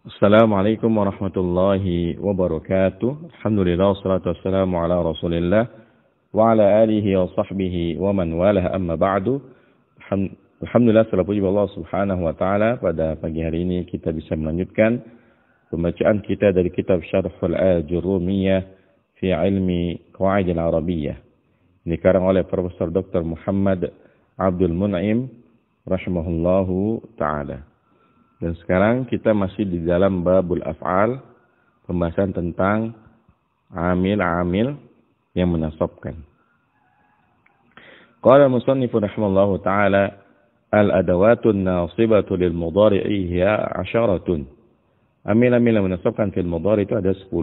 Assalamualaikum warahmatullahi wabarakatuh. Alhamdulillah wassalatu wassalamu ala Rasulillah wa ala alihi wa sahbihi wa man walah amma ba'du. Alhamdulillah, segala puji Allah Subhanahu wa taala, pada pagi hari ini kita bisa melanjutkan pembacaan kita dari kitab Syarhul Ajurrumiyah fi Ilmi Qawaid al-Arabiyyah. Dikarang oleh Profesor Dr. Muhammad Abdul Mun'im rahimahullahu taala. Dan sekarang kita masih di dalam babul af'al, pembahasan tentang amil-amil yang menasabkan. Qala al-musannifu rahimallahu ta'ala, al-adawatun nasibatu lil mudhari'i hiya 'asharatun. Amil-amil yang menasabkan fil mudhari' itu ada 10.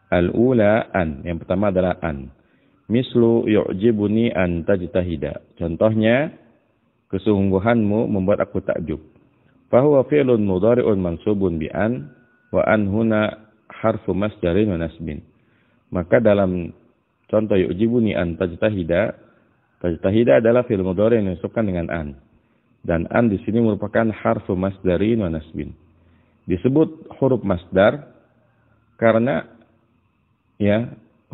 Al-ula an, yang pertama adalah an. Mislu yu'jibuni an tajtahida. Contohnya, kesungguhanmu membuat aku takjub. Fahuwa fi'lun mudhari'un mansubun bi an wa an huna harfu masdarin wa nasbin. Maka dalam contoh yu'jibuni an tajtahida, tajtahida adalah fi'il mudhari' yang disebutkan dengan an. Dan an di sini merupakan harfu masdarin wa nasbin. Disebut huruf masdar karena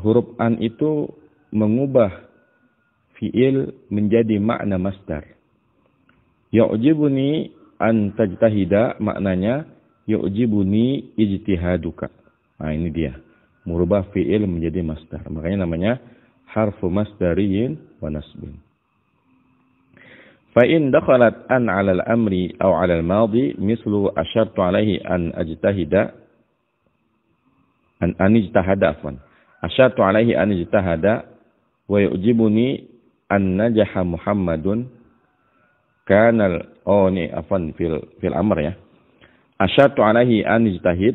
huruf an itu mengubah fi'il menjadi makna masdar. Yu'jibuni an tajtahida maknanya yu'jibuni ijtihaduka. Nah, ini dia. Merubah fi'il menjadi masdar. Makanya namanya harfu masdariyin wa nasbin. Fa in dakhalat an 'ala al-amri aw 'ala al-madi mislu asyartu 'alaihi an ajtahida an ijtahada afwan. Asyartu 'alaihi an ijtahada wa yu'jibuni an najaha Muhammadun kanal fil amr ya. Asyatu alaihi an ijtahid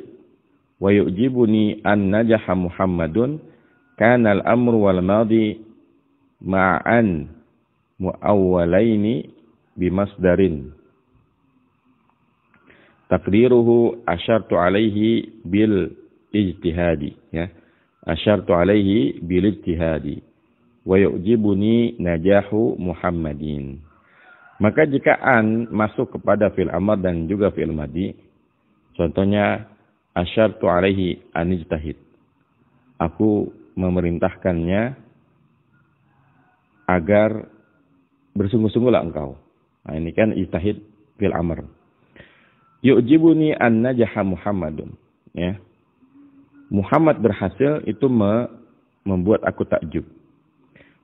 wa yu'jibuni an najaha Muhammadun kanal amru wal madi ma'an muawwalaini bimasdarin. Taqdiruhu asyartu alaihi bil ijtihadi ya. Asyartu alaihi bil ijtihadi wa yu'jibuni najahu Muhammadin. Maka jika an masuk kepada fi'il amr dan juga fi'il madi, contohnya asyartu alaihi an ijtahid. Aku memerintahkannya agar bersungguh-sungguhlah engkau. Nah, ini kan ijtahid fi'il amr. Yu'jibuni an najaha Muhammadun, ya. Muhammad berhasil itu membuat aku takjub.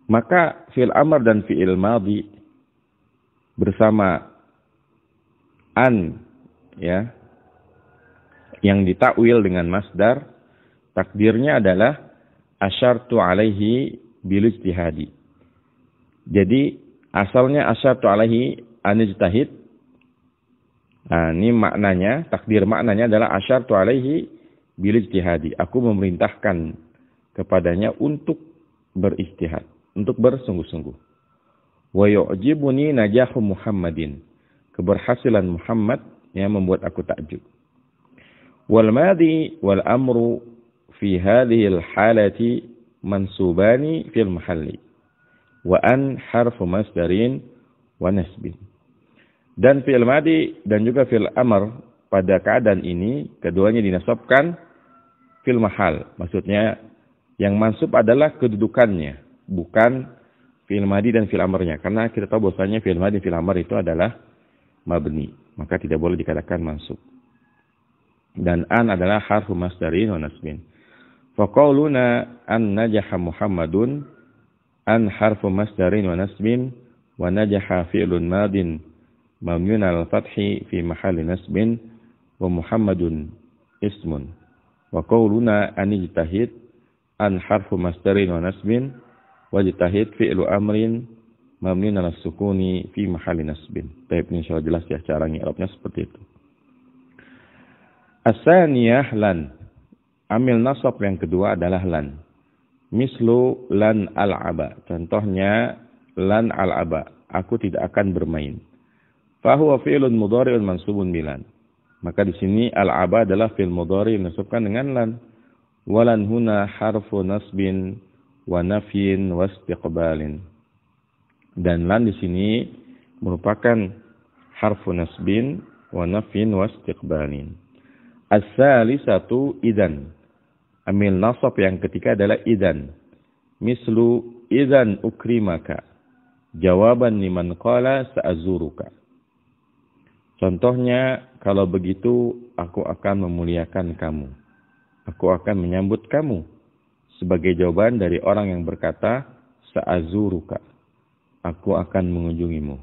Maka fi'il amr dan fi'il madi bersama an ya yang ditakwil dengan masdar, takdirnya adalah asyartu alaihi bil ijtihadi. Jadi asalnya asyartu alaihi an ijtahid. Nah, ini maknanya, takdir maknanya adalah asyartu alaihi bil ijtihadi. Aku memerintahkan kepadanya untuk beristihad, untuk bersungguh-sungguh. Wa yu'jibuni najahu Muhammadin. Keberhasilan Muhammad yang membuat aku takjub. Wal madhi wal amru fi hadhihi al halati mansubani fil mahalli. Wa an harfu masdarin wa nasbin. Dan fi'il madhi dan juga fi'il amr pada keadaan ini keduanya dinasabkan fil mahal. Maksudnya yang mansub adalah kedudukannya, bukan fi'il madi dan fi'il amrnya. Karena kita tahu bahwasanya fi'il madi dan fi'il amr itu adalah mabni, maka tidak boleh dikatakan mansub. Dan an adalah harfu masdarin wa nasbin. Fa qauluna an najaha Muhammadun an harfu masdarin wa nasbin wa najaha fi'lun madin mabniun 'alal fathi fi mahalli nasbin wa Muhammadun ismun. Wa qauluna an ijtahid an harfu masdarin wa nasbin wajtahid fi'lu amrin mabniun 'ala sukuni fi mahalli nasbin. Baik, insyaallah jelas ya cara i'rabnya seperti itu. As-saniyah lan. Amil nasab yang kedua adalah lan. Mislu lan al'aba. Contohnya lan al'aba. Aku tidak akan bermain. Fa huwa fi'lun mudhari'un mansubun bilan. Maka di sini al'aba adalah fi'il mudhari' yang disebutkan dengan lan. Walan huna harfu nasbin wa nafyin wa istiqbalin. Dan lan di sini merupakan harfu nasbin wa nafyin wa istiqbalin. As-salisatu idzan. Amil nasab yang ketiga adalah idzan. Mislu idzan ukrimaka. Jawaban liman qala sa'azuruka. Contohnya, kalau begitu aku akan memuliakan kamu. Aku akan menyambut kamu. Sebagai jawaban dari orang yang berkata, sa'azuruka. Aku akan mengunjungimu.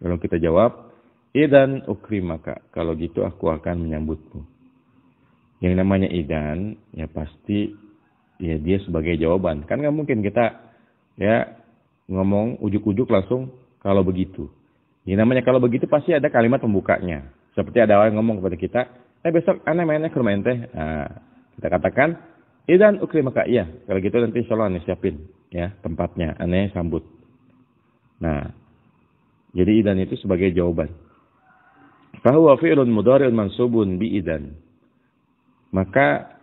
Lalu kita jawab, idan ukrimaka. Kalau gitu aku akan menyambutmu. Yang namanya idan, ya pasti ya dia sebagai jawaban. Kan nggak mungkin kita ya ngomong ujuk-ujuk langsung kalau begitu. Yang namanya kalau begitu pasti ada kalimat pembukanya. Seperti ada orang yang ngomong kepada kita, besok aneh mainnya ke rumah ente. Nah, kita katakan, idan ukrimaka. Iya, kalau gitu nanti insya Allah aneh siapin ya tempatnya, aneh sambut. Nah, jadi idan itu sebagai jawaban. Fahuwa fi'lun mudhari'un mansubun bi idan. Maka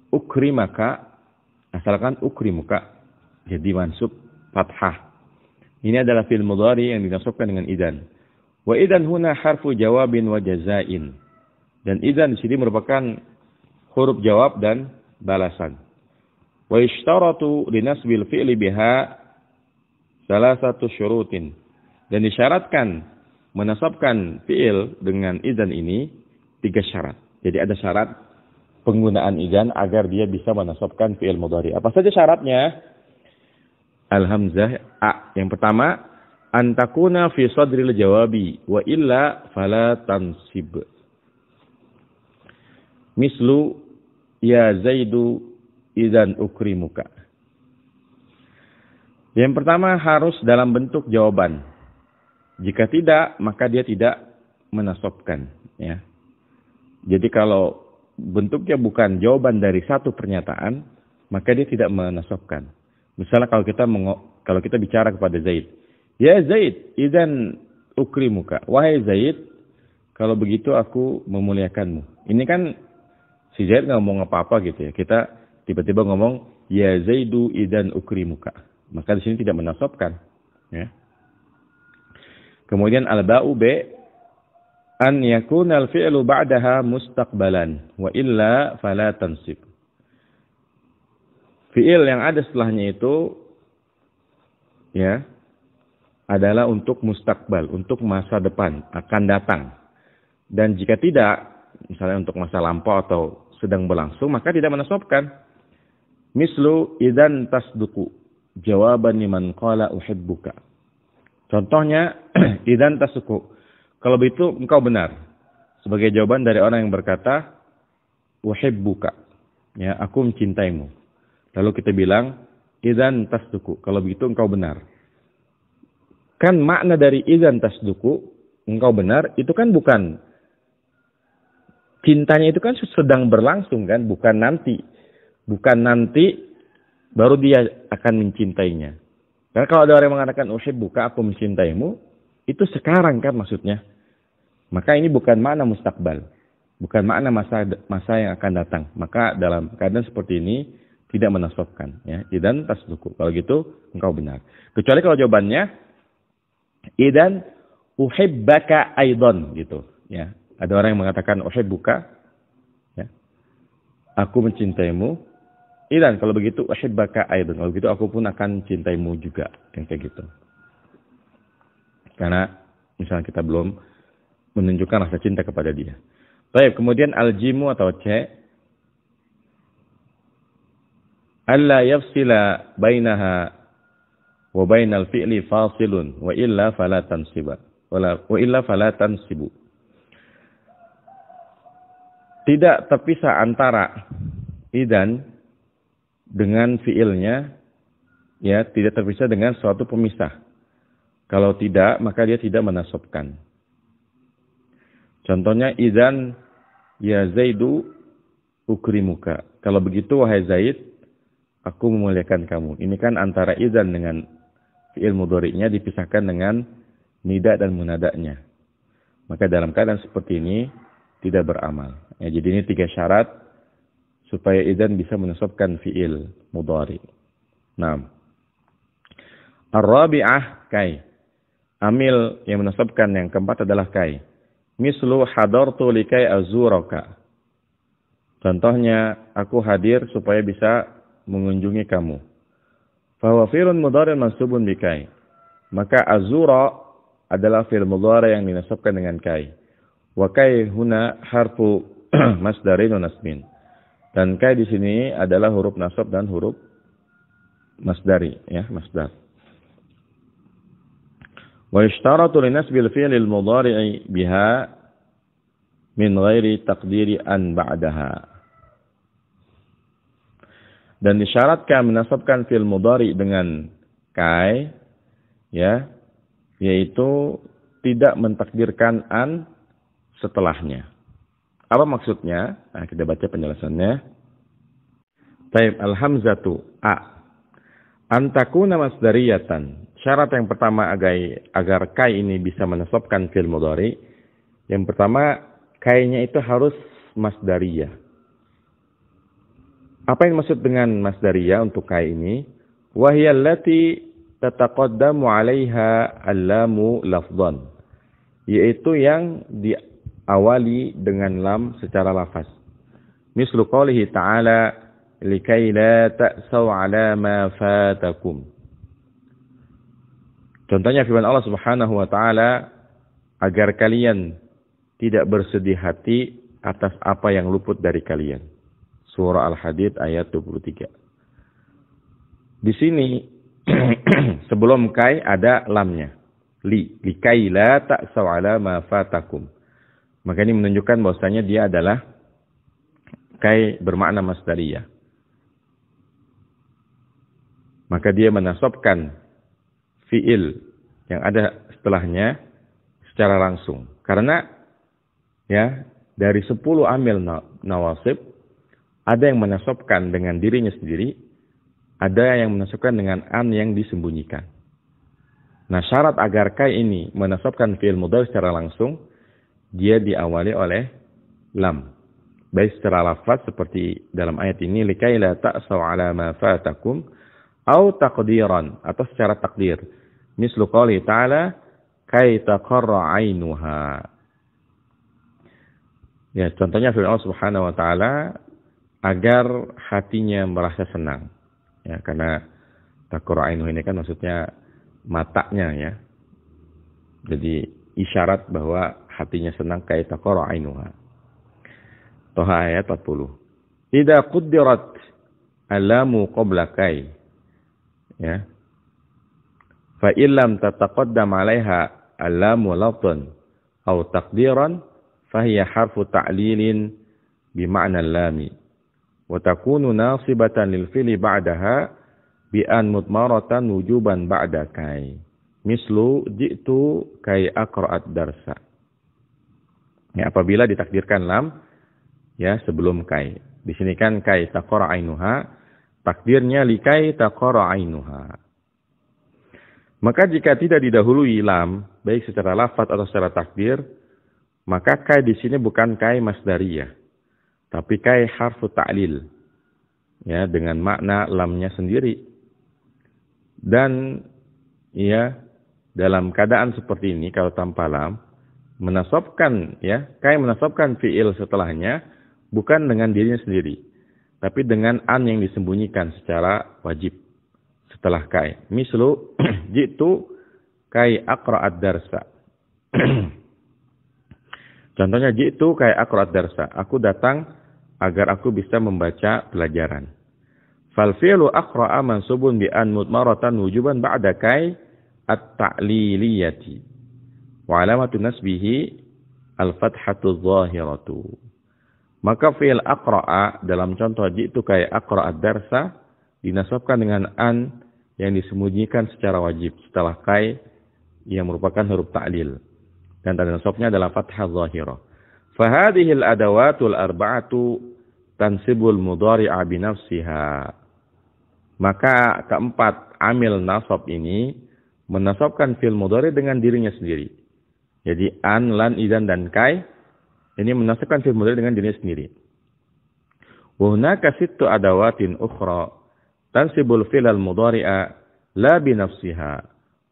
ukrimaka, asalkan ukrimuka, jadi mansub fathah. Ini adalah fi'il mudhari yang dinasabkan dengan idan. Wa idan huna harfu jawabin wa jazain. Dan idan di sini merupakan huruf jawab dan balasan. Wa ishtaratu linasbil fi'li biha salah satu syurutin. Dan disyaratkan menasabkan fi'il dengan idan ini 3 syarat. Jadi ada syarat penggunaan idan agar dia bisa menasabkan fi'il mudhari. Apa saja syaratnya? Al-hamzah a. Yang pertama, antakuna fi sadril jawabi wa illa fala tansib. Mislu ya Zaidu idan ukrimuka. Yang pertama harus dalam bentuk jawaban. Jika tidak, maka dia tidak menasabkan. Ya. Jadi kalau bentuknya bukan jawaban dari satu pernyataan, maka dia tidak menasabkan. Misalnya kalau kita bicara kepada Zaid, ya Zaid, idzan ukrimuka. Wahai Zaid, kalau begitu aku memuliakanmu. Ini kan si Zaid nggak ngomong apa-apa gitu ya. Kita tiba-tiba ngomong, ya Zaidu idzan ukrimuka. Maka di sini tidak menasabkan. Ya. Kemudian al-ba'u b an yakuna al-fi'lu ba'daha mustaqbalan wa illa fala tansib. Fi'il yang ada setelahnya itu ya adalah untuk mustaqbal, untuk masa depan, akan datang. Dan jika tidak, misalnya untuk masa lampau atau sedang berlangsung, maka tidak menasabkan. Mislu idzan tasduqu jawaban liman qala uhibbuka. Contohnya idzan tasduqu. Kalau begitu engkau benar. Sebagai jawaban dari orang yang berkata, uhibbuka. Ya, aku mencintaimu. Lalu kita bilang, idzan tasduqu. Kalau begitu engkau benar. Kan makna dari idzan tasduqu, engkau benar, itu kan bukan. Cintanya itu kan sedang berlangsung kan, bukan nanti. Bukan nanti baru dia akan mencintainya. Karena kalau ada orang yang mengatakan, uhibbuka, aku mencintaimu, itu sekarang kan maksudnya. Maka ini bukan makna mustakbal. Bukan makna masa yang akan datang. Maka dalam keadaan seperti ini tidak menasabkan. Ya. Idzan tasduqu. Kalau gitu engkau benar. Kecuali kalau jawabannya idzan uhibbaka aidan gitu. Ya. Ada orang yang mengatakan uhibbuka. Ya. Aku mencintaimu. Idzan kalau begitu uhibbaka aidan. Kalau begitu aku pun akan mencintaimu juga. Yang kayak gitu. Karena misalnya kita belum menunjukkan rasa cinta kepada dia. Baik, kemudian al-jimu atau c. Alla yafsila bainaha wa bainal fi'li fasilun wa illa fala tansiba. Wa illa fala tansibu. Tidak terpisah antara idzan dengan fi'ilnya, ya, tidak terpisah dengan suatu pemisah. Kalau tidak, maka dia tidak menasabkan. Contohnya, idzan ya Zaidu ukrimuka. Kalau begitu, wahai Zaid, aku memuliakan kamu. Ini kan antara idzan dengan fi'il mudhari'nya dipisahkan dengan nida dan munadanya. Maka dalam keadaan seperti ini, tidak beramal. Ya, jadi ini 3 syarat supaya idzan bisa menasabkan fi'il mudhari'. Nah, ar-rabi'ah kai. Amil yang menasabkan yang keempat adalah kai. Mislu hadartu likai azuraka. Contohnya, aku hadir supaya bisa mengunjungi kamu. Fahuwa fi'lun mudhari' mansubun bi kai. Maka azura adalah fi'il mudhari' yang dinasabkan dengan kai. Wa kai huna harfu masdarin wa nasbin. Dan kai di sini adalah huruf nasab dan huruf masdari, ya, masdar. Wa ishtaratu li nasbil fi'lil mudhari'i biha min ghairi taqdiri an ba'daha. Dan disyaratkan menasabkan fi'il mudhari dengan kai, ya, yaitu tidak mentakdirkan an setelahnya. Apa maksudnya? Nah, kita baca penjelasannya. Taib al-hamzatu a. Antakuna masdariyatan. Syarat yang pertama agar kai ini bisa menasabkan fi'il mudhari. Yang pertama, kai-nya itu harus masdariyah. Apa yang maksud dengan masdariyah untuk kai ini? Wahiyya allati tataqaddamu 'alaiha al-lamu lafdhan. Yaitu yang diawali dengan lam secara lafaz. Mislu qoulihi ta'ala likai la ta'saw 'ala ma fatakum. Contohnya firman Allah Subhanahu wa taala, agar kalian tidak bersedih hati atas apa yang luput dari kalian. Surah Al-Hadid ayat 23. Di sini sebelum kai ada lamnya. Likai la ta'saw 'ala ma fatakum. Maka ini menunjukkan bahwasanya dia adalah kai bermakna masdariyah. Maka dia menasabkan fi'il yang ada setelahnya secara langsung. Karena ya, dari 10 amil nawasib ada yang menasabkan dengan dirinya sendiri, ada yang menasabkan dengan an yang disembunyikan. Nah, syarat agar kai ini menasabkan fi'il mudhari secara langsung, dia diawali oleh lam. Baik secara lafaz seperti dalam ayat ini, likai la ta'saw 'ala ma fatakum, atau taqdiran, atau secara takdir. Mislu qouli ta'ala, kai taqarra 'ainuha. Ya, contohnya firman Allah Subhanahu wa taala, agar hatinya merasa senang. Ya, karena taqarra 'ainuha ini kan maksudnya matanya, ya. Jadi isyarat bahwa hatinya senang, kai taqarra 'ainuha. Toha ayat 40. Idza quddirat alamu qabla kai. Ya. Fa illam tataqaddam 'alaiha alamu lafdhan aw taqdiran fa hiya harfu ta'lilin bi ma'na lami. Wa takunu nasibatan lil fi'li ba'daha bi an mudmaratan wujuban ba'da kai. Mislu ji'tu kai aqra'at darsa. Ya, apabila ditakdirkan lam ya sebelum kai. Di sini kan kai taqara 'ainuha, takdirnya likai taqara 'ainuha. Maka jika tidak didahului lam, baik secara lafaz atau secara takdir, maka kai di sini bukan kai masdariyah, tapi kai harfu ta'lil. Ya, dengan makna lamnya sendiri. Dan ya, dalam keadaan seperti ini kalau tanpa lam, menasabkan ya, kai menasabkan fi'il setelahnya bukan dengan dirinya sendiri, tapi dengan an yang disembunyikan secara wajib setelah kai. Mislu jitu kai aqra'ad darsa. Contohnya jitu kai aqra'ad darsa. Aku datang agar aku bisa membaca pelajaran. Fal fi'lu aqra'a mansubun bi an mudmaratan wujuban ba'da kai at-ta'liliyati. Wa alamatu nasbihi al-fathatu dhahiratu. Maka fi'il aqra'a dalam contoh jitu kai aqra'ad darsa dinasabkan dengan an yang disembunyikan secara wajib setelah kai yang merupakan huruf ta'lil. Dan tanda nasabnya adalah fathah dhahirah. Fahadihil adawatul arba'atu tansibul mudhari'a binafsiha. Maka keempat amil nasab ini menasabkan fi'il mudhari dengan dirinya sendiri. Jadi an, lan, idan, dan kai ini menasabkan fi'il mudhari dengan dirinya sendiri. Wa hunaka sittu adawatin ukhra tansibul fi'al mudhari'a la binafsiha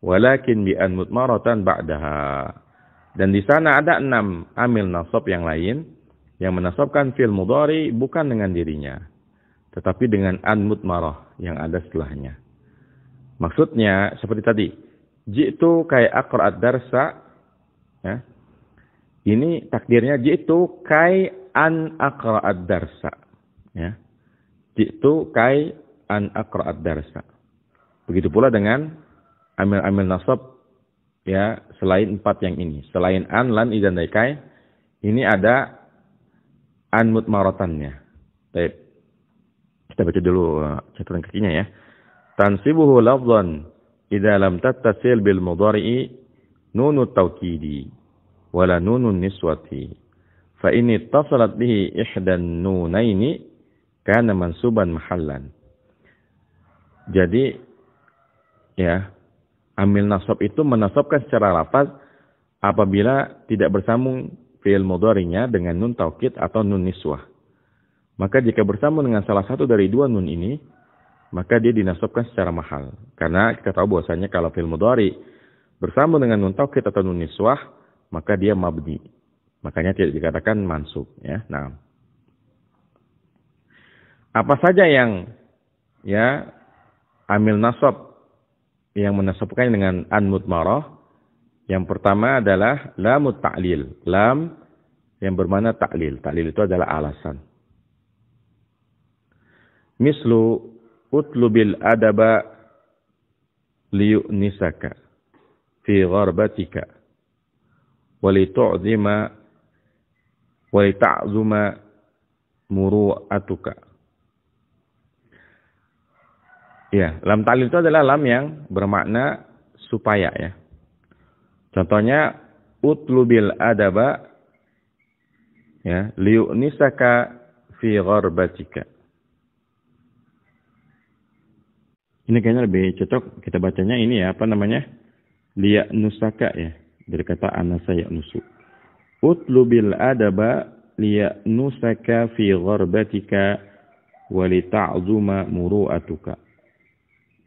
walakin bi an mudmaratan ba'daha. Dan di sana ada 6 amil nasab yang lain yang menasabkan fi'il mudhari bukan dengan dirinya, tetapi dengan an mudmarah yang ada setelahnya. Maksudnya seperti tadi, ji'tu kai aqra'ad darsa, ya. Ini takdirnya ji'tu kai an aqra'ad darsa, ya. Ji'tu kai an aqra'ad darsa. Begitu pula dengan amil-amil nasab, ya, selain 4 yang ini. Selain an, lan, idan, kai, ini ada an mudmaratannya. Baik. Kita baca dulu catatan kakinya ya. Tansibuhu lafdhan idza lam tattasil bil mudhari'i nunut tawkidi wala nunun niswati. Fa in ittasalat bihi ihdan nunaini kana mansuban mahallan. Jadi ya, amil nasab itu menasabkan secara lafaz apabila tidak bersambung fi'il mudhari'nya dengan nun taukid atau nun niswah. Maka jika bersambung dengan salah satu dari dua nun ini, maka dia dinasabkan secara mahal. Karena kita tahu bahwasanya kalau fi'il mudhari' bersambung dengan nun taukid atau nun niswah, maka dia mabni. Makanya tidak dikatakan mansub, ya. Nah, apa saja yang ya amil nasab yang menasabkan dengan an mudmarah? Yang pertama adalah lamut ta'lil. Lam yang bermakna ta'lil. Ta'lil itu adalah alasan. Mislu utlubil adaba liyu'nisaka fi gharbatika walitu'zima walita'zuma muru'atuka. Ya, lam ta'lil itu adalah lam yang bermakna supaya, ya. Contohnya utlubil adaba, ya, liyu'nisaka fi gharbatika. Ini kayaknya lebih cocok kita bacanya ini ya, apa namanya? Liya'nusaka, ya, dari kata anasa ya'nusu. Utlubil adaba liya'nusaka fi gharbatika wa lita'zuma muru'atuka.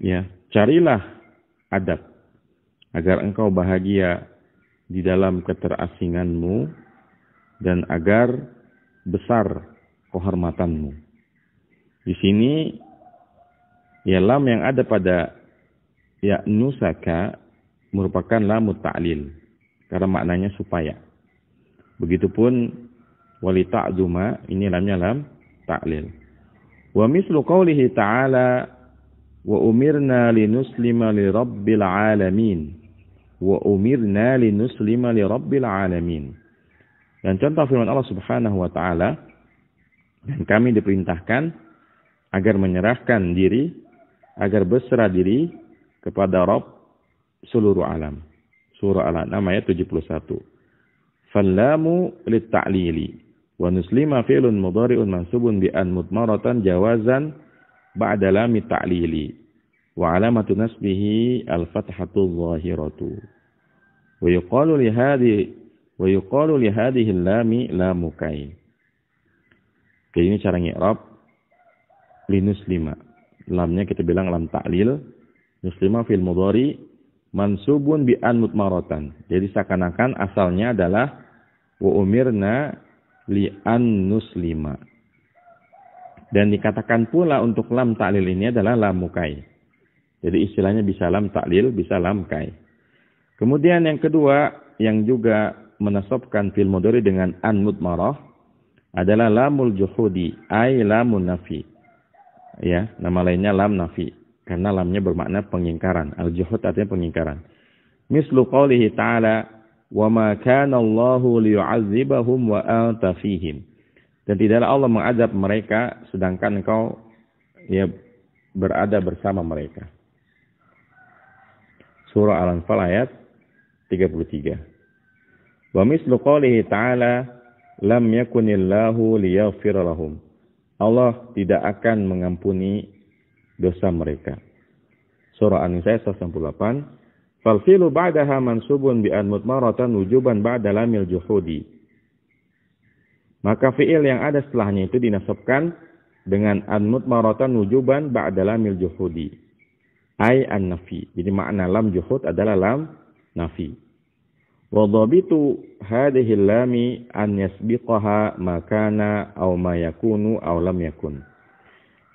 Ya, carilah adab agar engkau bahagia di dalam keterasinganmu dan agar besar kehormatanmu. Di sini ya, lam yang ada pada ya'nusaka merupakan lam ta'lil karena maknanya supaya. Begitupun wali ta'zuma, ini lamnya lam ta'lil. Wa mislu qawlihi ta'ala wa umirna linuslima li rabbil alamin. Wa umirna linuslima li rabbil alamin. Dan contoh firman Allah Subhanahu wa taala, dan kami diperintahkan agar menyerahkan diri, agar berserah diri kepada Rabb seluruh alam. Surah Al-An'am ayat 71. Fallamu lit-ta'lili wa nuslima fi'lun mudhari'un mansubun bi an mudmaratan jawazan ba'da lam ta'lili wa alamatu nasbihi al-fathatu dhahiratu wa yuqalu li hadhihi al-lami lamu kai. Jadi ini cara ngi'rab linuslima. Lamnya kita bilang lam ta'lil, nuslima fil mudhari mansubun bi an mudmaratan. Jadi seakan-akan asalnya adalah wa umirna li an nuslima. Dan dikatakan pula untuk lam ta'lil ini adalah lam mukai. Jadi istilahnya bisa lam ta'lil, bisa lam kai. Kemudian yang kedua yang juga menasabkan fi'il mudhari dengan an mudmarah adalah lamul juhudi, ay lamun nafi. Ya, nama lainnya lam nafi karena lamnya bermakna pengingkaran. Al-juhud artinya pengingkaran. Mislu qawlihi ta'ala wa ma kana Allahu liyu'adzibahum wa anta fihim. Dan tidaklah Allah mengazab mereka sedangkan engkau ya berada bersama mereka. Surah Al-Anfal ayat 33. Wa mislu qawlihi ta'ala lam yakunillahu liyaghfira lahum. Allah tidak akan mengampuni dosa mereka. Surah An-Nisa 198. Fal fi'lu ba'daha mansubun bi an mudmaratan wujuban ba'da lamil juhudi. Maka fi'il yang ada setelahnya itu dinasabkan dengan an mudmaratan wujuban ba'da lamil juhudi. Ai an-nafi. Jadi makna lam juhud adalah lam nafi. Wa dhabitu hadhihi lami an yasbiqaha makana aw ma yakunu aw lam yakun.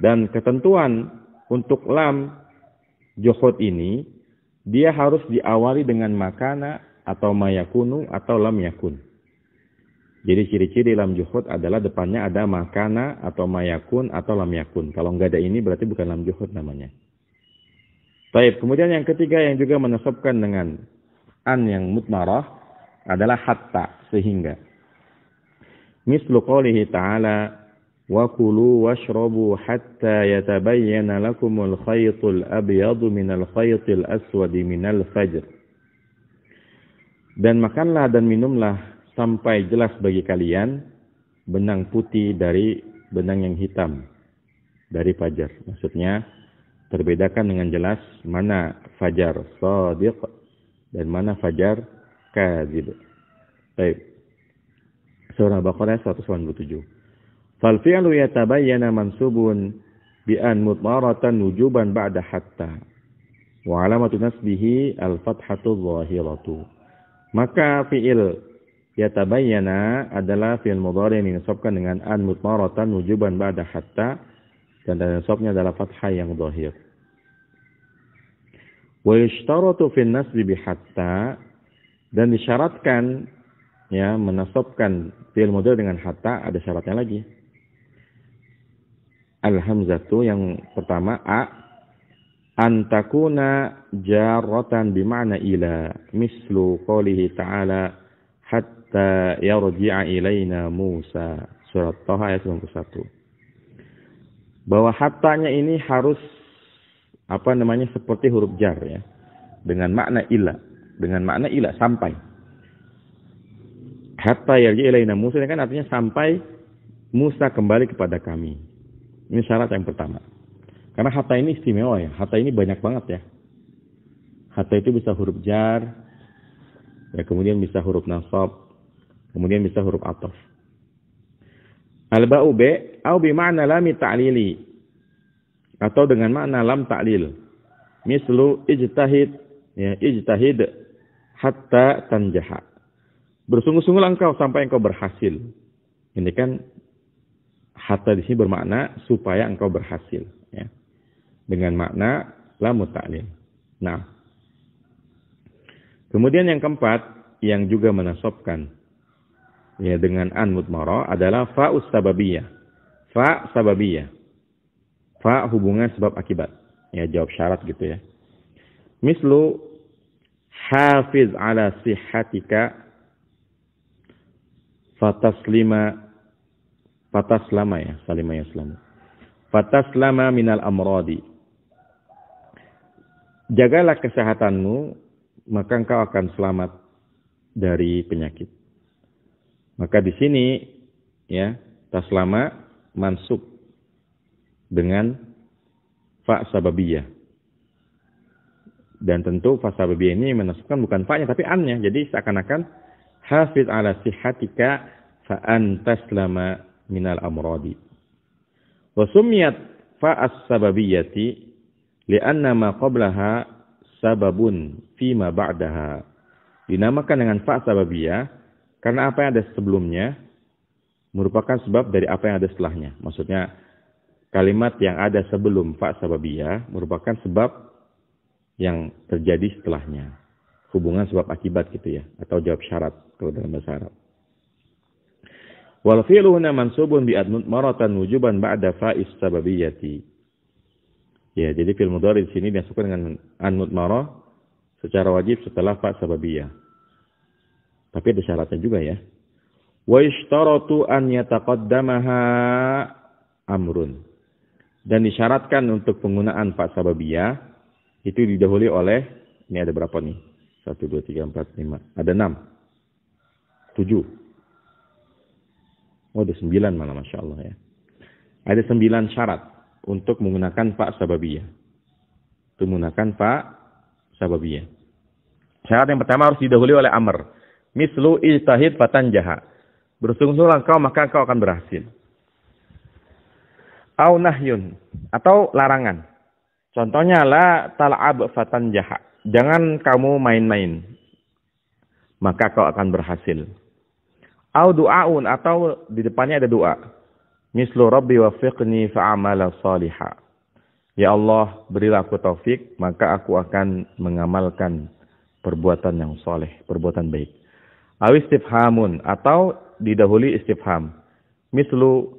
Dan ketentuan untuk lam juhud ini dia harus diawali dengan makana atau ma yakunu atau lam yakun. Jadi ciri-ciri lam juhud adalah depannya ada makana atau ma yakun atau lam yakun. Kalau enggak ada ini berarti bukan lam juhud namanya. Baik, kemudian yang ketiga yang juga menasabkan dengan an yang mutmarah adalah hatta, sehingga. Mislu qawlihi ta'ala wa kulu washrabu hatta yatabayyana lakumul khaytul abyadu minal khaytil aswadi minal fajr. Dan makanlah dan minumlah sampai jelas bagi kalian benang putih dari benang yang hitam dari fajar. Maksudnya terbedakan dengan jelas mana fajar shadiq dan mana fajar kadzib. Baik. Surah Baqarah 197. Fal fi'lu yatabayyana mansubun bi an mutmaratan wujuban ba'da hatta. Wa alamatu nasbihi al-fathatu dhahiratu. Maka fi'il yatabayyana adalah fi'il mudhari yang dinasabkan dengan an mutmaratan wujuban ba'da hatta. Dan nasabnya adalah fathah yang zahir. Wa yashtaratu fi an-nasbi bi hatta, dan disyaratkan ya menasabkan fi'il mudhari dengan hatta ada syaratnya lagi. Al-hamzatu yang pertama a an takuna jarratan bi ma'na ila mislu qoulihi ta'ala hatta yarji'a ilaina Musa, surat Thaha ayat 91. Bahwa hattanya ini harus seperti huruf jar ya, dengan makna ila sampai. Hatta yarji ilaina Musa ini kan artinya sampai Musa kembali kepada kami. Ini syarat yang pertama. Karena hatta ini istimewa ya, hatta ini banyak banget ya. Hatta itu bisa huruf jar, ya kemudian bisa huruf nasab, kemudian bisa huruf athaf. Al-ba'u bi au bi ma'na lam ta'lili, atau dengan makna lam ta'lil. Mislu ijtahid hatta tanjaha. Bersungguh-sungguhlah engkau sampai engkau berhasil. Ini kan hatta di sini bermakna supaya engkau berhasil ya. Dengan makna lam ta'lil. Nah. Kemudian yang keempat yang juga menasabkan ya dengan an mutmarah adalah fa'us sababiyah. Fa sababiyah. Fa hubungan sebab akibat. Ya jawab syarat gitu ya. Mislu hafiz ala sihhatika fataslama ya, salima yaslamu. Fataslama minal amradi. Jagalah kesehatanmu, maka engkau akan selamat dari penyakit. Maka di sini ya taslama mansub dengan fa sababiyah. Dan tentu fa sababiyah ini menasabkan bukan fa-nya tapi an-nya. Jadi seakan-akan hafiz ala sihhatika fa antaslama minal amradi. Wa sumiyat fa as-sababiyyati li'anna ma qablaha sababun fi ma ba'daha. Dinamakan dengan fa sababiyah karena apa yang ada sebelumnya merupakan sebab dari apa yang ada setelahnya. Maksudnya kalimat yang ada sebelum fa sababiyah merupakan sebab yang terjadi setelahnya. Hubungan sebab akibat gitu ya. Atau jawab syarat kalau dalam bahasa Arab. Wal fi'lu huna mansubun bi admaratan wujuban ba'da fa'is sababiyati. Ya, jadi fi'il mudhari di sini dimasukkan dengan an mudmarah secara wajib setelah fa sababiyah. Tapi ada syaratnya juga ya. Wa ishtaratu an yataqaddamaha amrun. Dan disyaratkan untuk penggunaan fa sababiyah itu didahului oleh, ini ada berapa nih? 1, 2, 3, 4, 5. Ada 6. 7. Oh, ada 9 malah, Masya Allah ya. Ada 9 syarat untuk menggunakan fa sababiyah. Untuk menggunakan fa sababiyah. Syarat yang pertama harus didahului oleh amr. Mislu ijtahid fatanjaha. Bersungguh-sungguh engkau maka engkau akan berhasil. Au nahyun. Atau larangan. Contohnya la tal'ab fatanjaha. Jangan kamu main-main. maka kau akan berhasil. Au du'aun, atau di depannya ada doa. Mislu rabbi wafiqni fa'amala salihah. Ya Allah, berilah aku taufik, maka aku akan mengamalkan perbuatan yang soleh, perbuatan baik. Aw istifhamun, atau didahului istifham. Mislu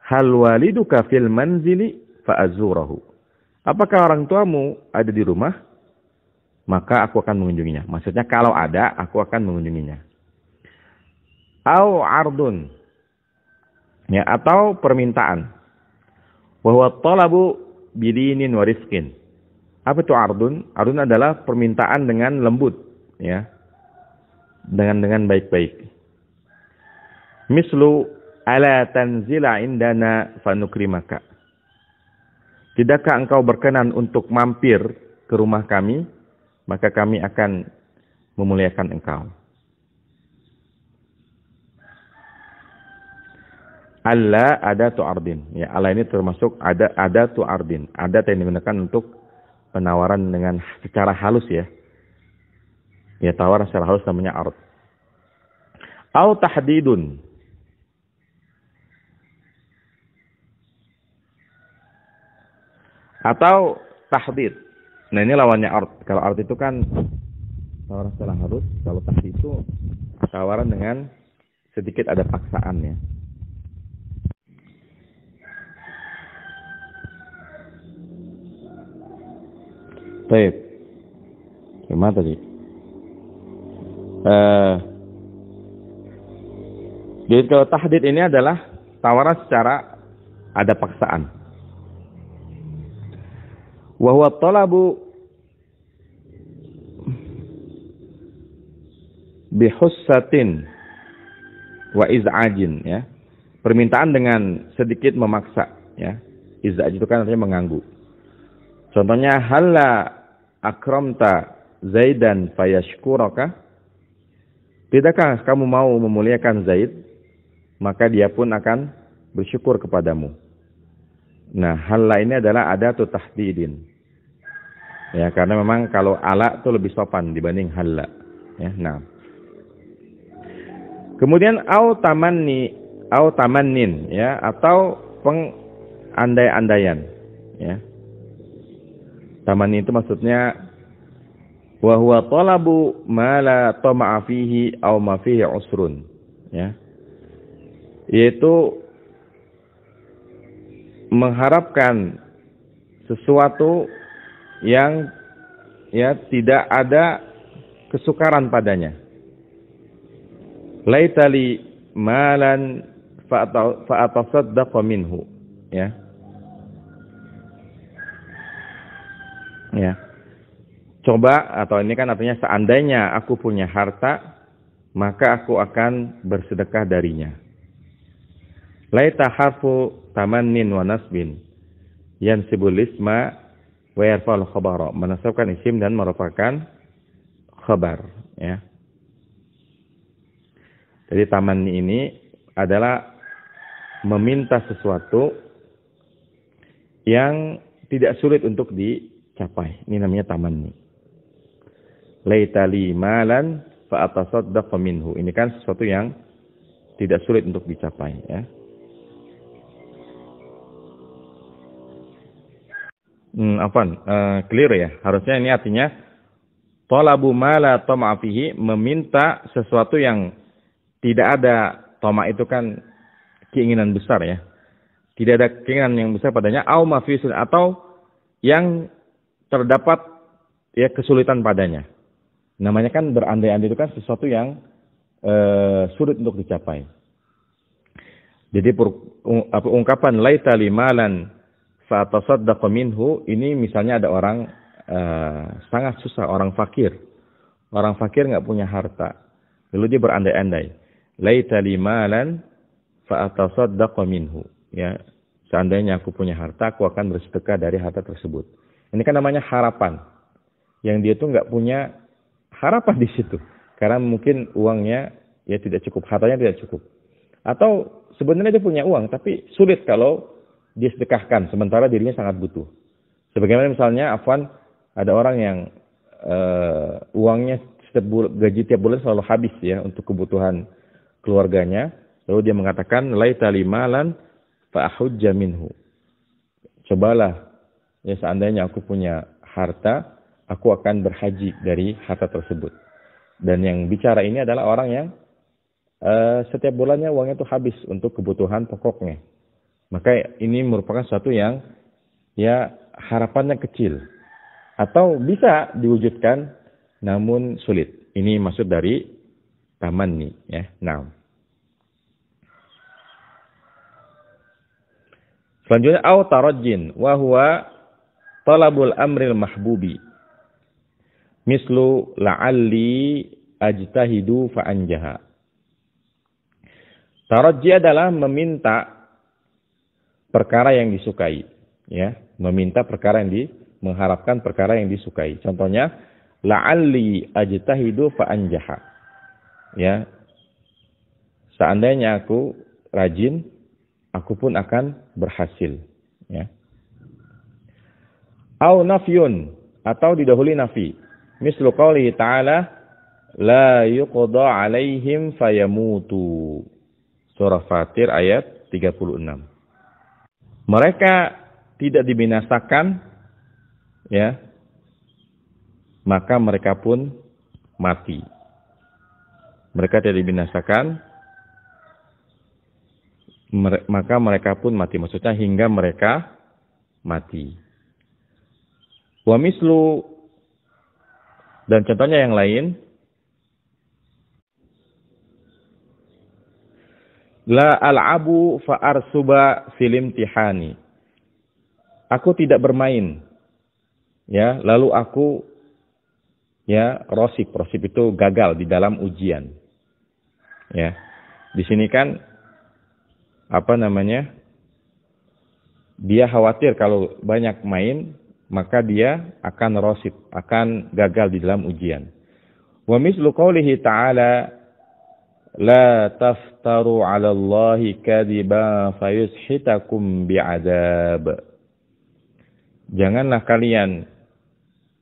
hal waliduka fil manzili fa'azurahu. Apakah orang tuamu ada di rumah? Maka aku akan mengunjunginya. Maksudnya kalau ada, aku akan mengunjunginya. Aw ardun, ya, atau permintaan. Wa huwa talabu bidinin wa rizqin. Apa itu ardun? Ardun adalah permintaan dengan lembut, ya. Dengan baik-baik. Mislu ala tanzila indana fanukrimaka. Tidakkah engkau berkenan untuk mampir ke rumah kami, maka kami akan memuliakan engkau. Alla adatu ardin. Ya, alla ini termasuk adatu ardin. Adat yang digunakan untuk penawaran dengan secara halus, ya. Ya, tawaran secara halus namanya ard. Au tahdidun. Atau tahdid. Nah, ini lawannya ard. Kalau ard itu kan tawaran secara halus, kalau tahdid itu tawaran dengan sedikit ada paksaan, ya. Baik. Gimana tadi? Jadi kalau tahdid ini adalah tawaran secara ada paksaan. Wa huwa talabu bihussatin wa iz'ajin, ya. Permintaan dengan sedikit memaksa, ya. Iz'aj itu kan artinya mengganggu. Contohnya, halla akramta Zaidan fayashkuraka. Tidakkah kamu mau memuliakan Zaid, maka dia pun akan bersyukur kepadamu. Nah, halla ini adalah adatu tahdidin. Ya, karena memang kalau ala itu lebih sopan dibanding halla. Ya, nah. Kemudian au tamannin, ya, atau pengandai-andaian, ya. Tamanni itu maksudnya wa huwa talabu ma la tama'a fihi aw ma fihi usrun, ya. Yaitu mengharapkan sesuatu yang, ya, tidak ada kesukaran padanya. Laitali malan fa'atasaddaq minhu, ya. Ya. Coba, atau ini kan artinya seandainya aku punya harta, maka aku akan bersedekah darinya. Laita harfu tamannin wa nasbin yansibul isma wa yarfa'ul khabara. Menasabkan isim dan merupakan khabar, ya. Jadi tamanni ini adalah meminta sesuatu yang tidak sulit untuk dicapai. Ini namanya tamanni. Laitali malan fa atasaddaq minhu. Ini kan sesuatu yang tidak sulit untuk dicapai, ya. Clear ya. Harusnya ini artinya talabu ma la tama' fihi, meminta sesuatu yang tidak ada. Tama itu kan keinginan besar, ya. Tidak ada keinginan yang besar padanya, au ma fi, atau yang terdapat, ya, kesulitan padanya. Namanya kan berandai-andai itu kan sesuatu yang sulit untuk dicapai. Jadi ungkapan laita limalan fa tasaddaq minhu, ini misalnya ada orang sangat susah, orang fakir. Orang fakir enggak punya harta. Lalu dia berandai-andai. Laita limalan fa tasaddaq minhu, ya. Seandainya aku punya harta, aku akan bersedekah dari harta tersebut. Ini kan namanya harapan. Yang dia tuh enggak punya harapan di situ. Karena mungkin uangnya, ya, tidak cukup, hartanya tidak cukup. Atau sebenarnya dia punya uang, tapi sulit kalau dia sedekahkan, sementara dirinya sangat butuh. Sebagaimana misalnya, ada orang yang uangnya gaji tiap bulan selalu habis ya untuk kebutuhan keluarganya. Lalu dia mengatakan, laita limalan fa ahujja minhu. Cobalah, ya seandainya aku punya harta, aku akan berhaji dari harta tersebut. Dan yang bicara ini adalah orang yang setiap bulannya uangnya itu habis untuk kebutuhan pokoknya. Maka ini merupakan sesuatu yang ya harapannya kecil. Atau bisa diwujudkan namun sulit. Ini maksud dari tamanni ya. Nah. Selanjutnya au tarajjin wa huwa talabul amril mahbubi. Mislu la'alli ajtahidu fa anjaha. Tarajji adalah meminta perkara yang disukai, ya, meminta perkara yang mengharapkan perkara yang disukai. Contohnya la'alli ajtahidu fa anjaha. Ya. Seandainya aku rajin, aku pun akan berhasil, ya. Au nafyun, atau didahului nafi. Mislu qaulihi ta'ala la yuqda 'alaihim fayamutu. Surah Fatir ayat 36. Mereka tidak dibinasakan, ya, maka mereka pun mati. Mereka tidak dibinasakan, maka mereka pun mati. Maksudnya hingga mereka mati. Wa mislu, dan contohnya yang lain, la al'abu fa'arsuba fil imtihani. Aku tidak bermain, ya, lalu aku ya rosib itu gagal di dalam ujian. Ya. Di sini kan dia khawatir kalau banyak main, maka dia akan rosib, akan gagal di dalam ujian. Wa mislu qaulihi ta'ala, la taftaru 'ala Allahi kadhiba fayushitakum bi'adzab. Janganlah kalian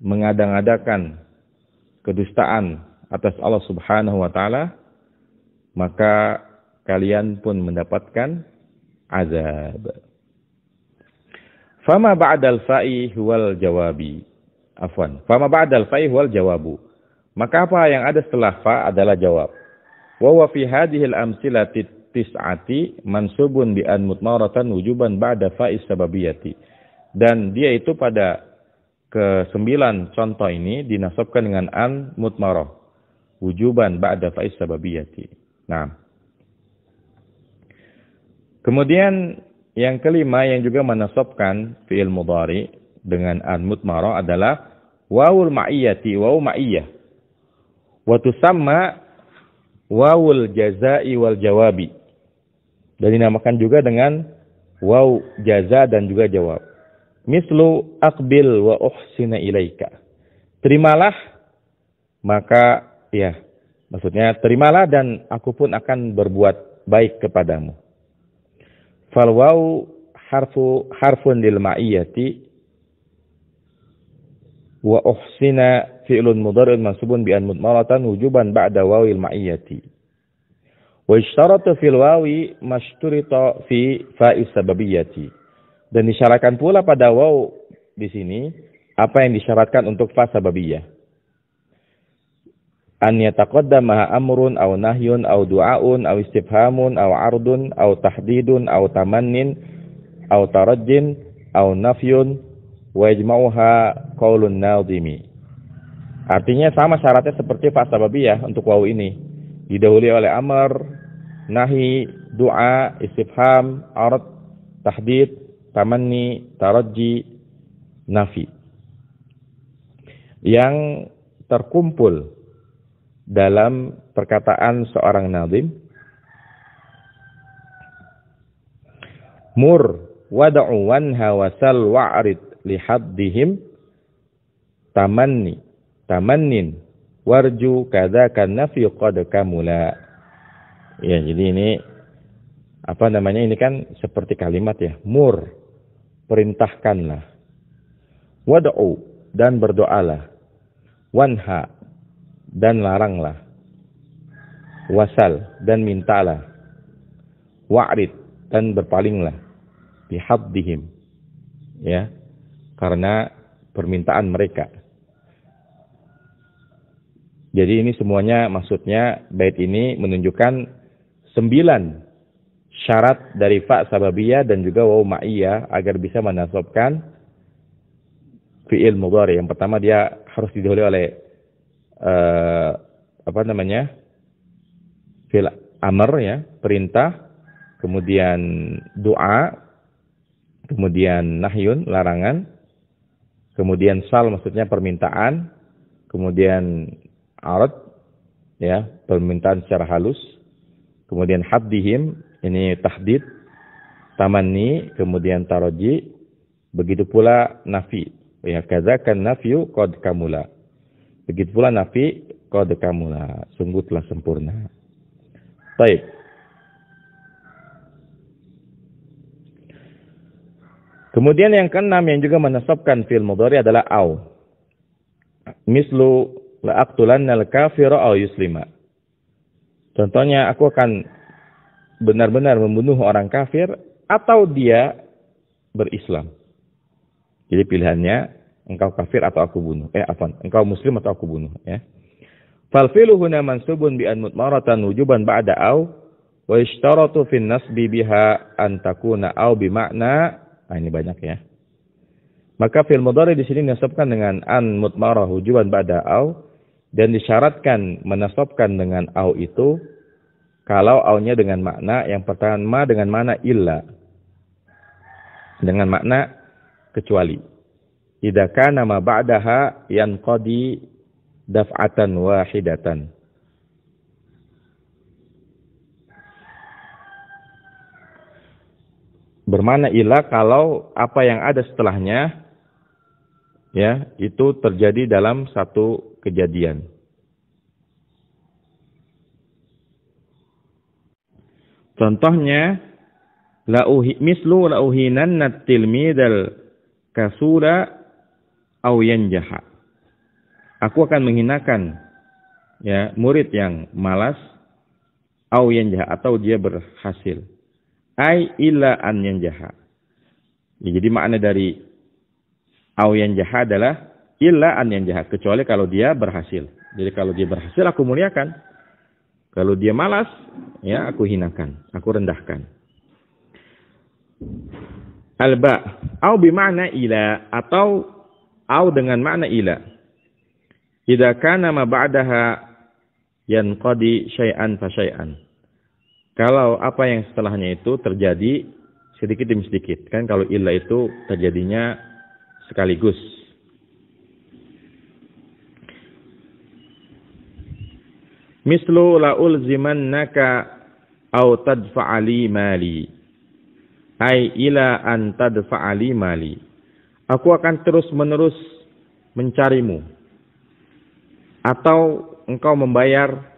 mengadang-adakan kedustaan atas Allah Subhanahu wa taala, maka kalian pun mendapatkan azab. Fama ba'dal fa'i huwal jawabi. Fama ba'dal fa'i huwal jawabu. Maka apa yang ada setelah fa adalah jawab. Wa huwa fi hadhil amsilati tis'ati mansubun bi an mutmaratan wujuban ba'da fa'i sababiyati. Dan dia itu pada ke-9 contoh ini dinasabkan dengan an mutmarah wujuban ba'da fa'i sababiyati. Nah, kemudian yang kelima yang juga menasabkan fi'il mudhari dengan an mutmarah adalah wawul ma'iyyati, wawu ma'iyyah. Wa tusamma wawul jazai wal jawabi. Dan dinamakan juga dengan waw jaza dan juga jawab. Mislu aqbil wa uhsina ilaika. Terimalah, maka ya, maksudnya terimalah dan aku pun akan berbuat baik kepadamu. Fal waw harfun lil ma'iyyati wa uhsina fi'lun mudhari'un mansubun bi an mudmaratan wujuban ba'da wawil ma'iyyati. Wa ishtarata fil wawi mashturita fi fa'i sababiyyati. Dan disyaratkan pula pada waw di sini apa yang disyaratkan untuk fa sababiyah. An yataqaddamaha amrun aw nahyun aw du'aun aw istifhamun aw 'ardun aw tahdidun aw tamannin aw tarajjin aw nafyun wa yajma'uha qaulun nadhimi. Artinya sama syaratnya seperti fa sababiyah untuk waw ini. Didahului oleh amr, nahi, doa, istifham, 'ard, tahdid, tamanni, tarajji, nafi. Yang terkumpul dalam perkataan seorang nadhim, mur wad'u wanha wasal wa'rid lihaddihim tamannin warju kadzaka nafi qad kamula. Ya, jadi ini ini kan seperti kalimat ya, mur, perintahkanlah, wad'u, dan berdoalah, wanha, dan laranglah. Wasal, dan mintalah. Wa'rid, dan berpalinglah. Bihabdihim, ya, karena permintaan mereka. Jadi ini semuanya maksudnya bait ini menunjukkan 9 syarat dari fa sababiyah dan juga waw ma'iyah agar bisa menasabkan fi'il mudhari. Yang pertama dia harus didahului oleh fi'il amr, ya, perintah, kemudian doa, kemudian nahyun, larangan, kemudian sal maksudnya permintaan, kemudian arad, ya, permintaan secara halus, kemudian habdihim, ini tahdid, tamanni, kemudian taraji, begitu pula nafi, ya, kadzakan nafyu qad kamula, begitu pula nafi qad kamula, sungguh telah sempurna. Baik. Kemudian yang keenam yang juga menasabkan fi'il mudhari adalah au. Mislu la'aqtulannal kafira aw yuslima. Contohnya, aku akan benar-benar membunuh orang kafir atau dia berislam. Jadi pilihannya engkau kafir atau aku bunuh. Engkau muslim atau aku bunuh, ya. Fal fi'lu huna mansubun bi an mutmaratan wujuban ba'da au wa ishtaratu fi nasbi biha an takuna au bi makna. Nah, ini banyak, ya. Maka fi'il mudhari di sini dinasabkan dengan an mutmarah wujuban ba'da au dan disyaratkan menasabkan dengan au itu kalau au-nya dengan makna yang pertama dengan makna illa, dengan makna kecuali. Idza kana ma ba'daha yanqadi daf'atan wahidatan. Bermakna illa kalau apa yang ada setelahnya, ya, itu terjadi dalam satu kejadian. Contohnya, mislu la'uhinanna tilmidal kasura aw yanjaha. Aku akan menghinakan, ya, murid yang malas, aw yanjaha, atau dia berhasil. Ai illa an yanjaha. Ya, jadi makna dari aw yanjaha adalah illa an yanjaha, kecuali kalau dia berhasil. Jadi kalau dia berhasil aku muliakan. Kalau dia malas, ya, aku hinakan, aku rendahkan. Alba, au bimakna ila, atau au dengan makna ila. Idza kana ma ba'daha yanqadi syai'an fa syai'an. Kalau apa yang setelahnya itu terjadi sedikit demi sedikit. Kan kalau illa itu terjadinya sekaligus. Mislu la ulzimannaka au tadfa'ali mali. Ai ila an tadfa'ali mali. Aku akan terus-menerus mencarimu. Atau engkau membayar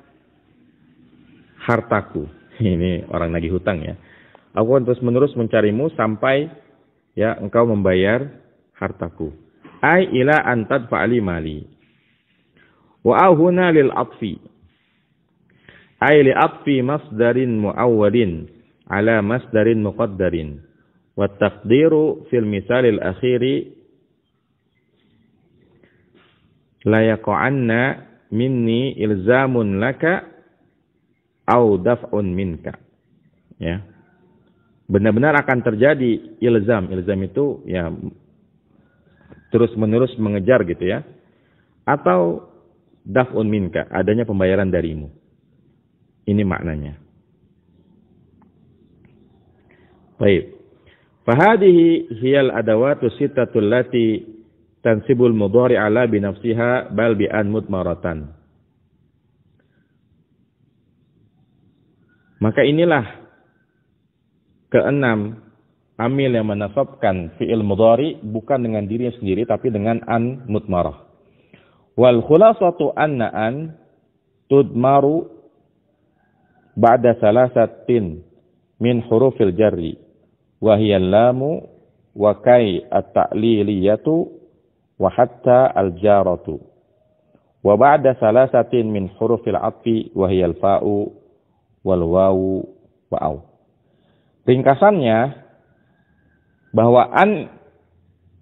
hartaku. Ini orang nagih hutang, ya. Aku akan terus-menerus mencarimu sampai, ya, engkau membayar hartaku. Ai ila an tadfa'ali mali. Wa ahuna lil atfi. Ai li atfi masdarin muawwalin ala masdarin muqaddarin. Wa taqdiru fil misalil akhiri la yaqa'anna minni ilzamun laka au daf'un minka. Ya. Benar-benar akan terjadi ilzam. Ilzam itu, ya, terus-menerus mengejar gitu, ya. Atau daf'un minka, adanya pembayaran darimu. Ini maknanya. Baik. Fahadihi hiyal adawatu sittatul lati tansibul mudhari ala binafsiha bal bi an mutmaratan. Maka inilah keenam amil yang menasabkan fi'il mudhari bukan dengan dirinya sendiri tapi dengan an mutmarah. Wal khulasatu anna an tudmaru ba'da salasatin min hurufil jarri wa hiya lamu wa kai at-ta'liliyatu wa hatta al-jaratu Wa ba'da salasatin min hurufil atfi wa hiyal fa'u wal wawu wa au. Ringkasannya bahwa an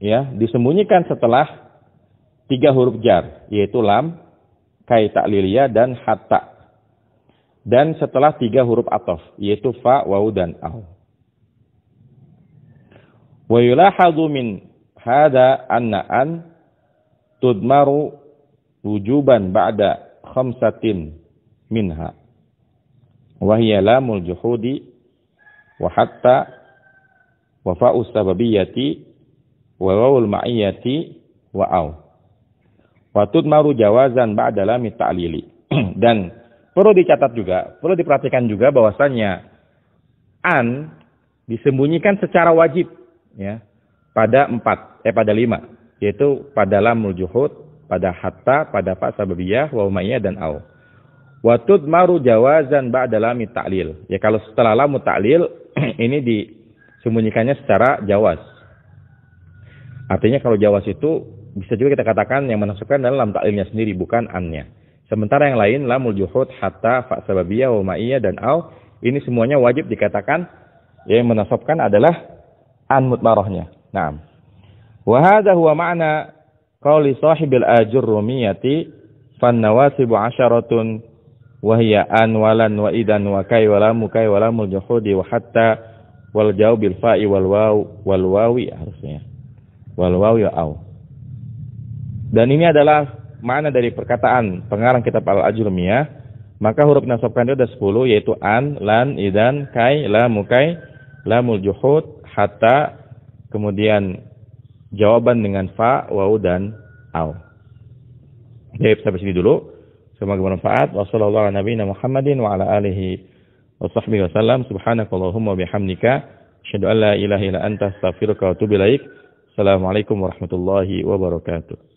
ya disembunyikan setelah 3 huruf jar, yaitu lam, kai ta'liliyah dan hatta. Dan setelah 3 huruf ataf, yaitu fa, wawu dan au. Wa yulahadhu min hadha anna an tudmaru wujuban ba'da khamsatin minha. Wa hiya lamul juhudi wa hatta wa fa'us sababiyyati wa wawul ma'iyyati wa au. Wa tudmaru jawazan ba'da lam ta'lili. Dan perlu dicatat juga, perlu diperhatikan juga bahwasanya an disembunyikan secara wajib ya pada 5, yaitu pada lamul juhud, pada hatta, pada fa sababiyah, wa umayyah dan au. Wa tudmaru jawazan ba'da lam ta'lil. Ya kalau setelah lam ta'lil ini disembunyikannya secara jawaz. Artinya kalau jawaz itu bisa juga kita katakan yang menasabkan adalah lam ta'lilnya sendiri, bukan an-nya. Sementara yang lain, lamul juhud, hatta, fa sababiyah, wa ma'iyah, dan au, ini semuanya wajib dikatakan, yang menasabkan adalah an mutmarahnya. Naam. Wa hadha huwa ma'na qawli sahibil ajurrumiyati, fan nawasibu 'asharatun, wa hiya an, walan, wa idan, wa kai, wa lamu, kai, wa lamul juhudi, wa hatta, wal jawab bil fa'i, wal wawi, harusnya. Wal wawi, wa au. Dan ini adalah makna dari perkataan pengarang kitab Al-Ajurumiyah, maka huruf nasabkan itu ada 10, yaitu an, lan, idan, kai, lamu, kai, lamul juhud, hatta, kemudian jawaban dengan fa, wawu, dan au. Baik, sampai sini dulu. Semoga bermanfaat. Wassallallahu ala nabiyina Muhammadin wa ala alihi wa sahbihi wasallam. Subhanakallahumma bihamdika asyhadu an la ilaha illa anta astaghfiruka wa atubu ilaik. Assalamualaikum warahmatullahi wabarakatuh.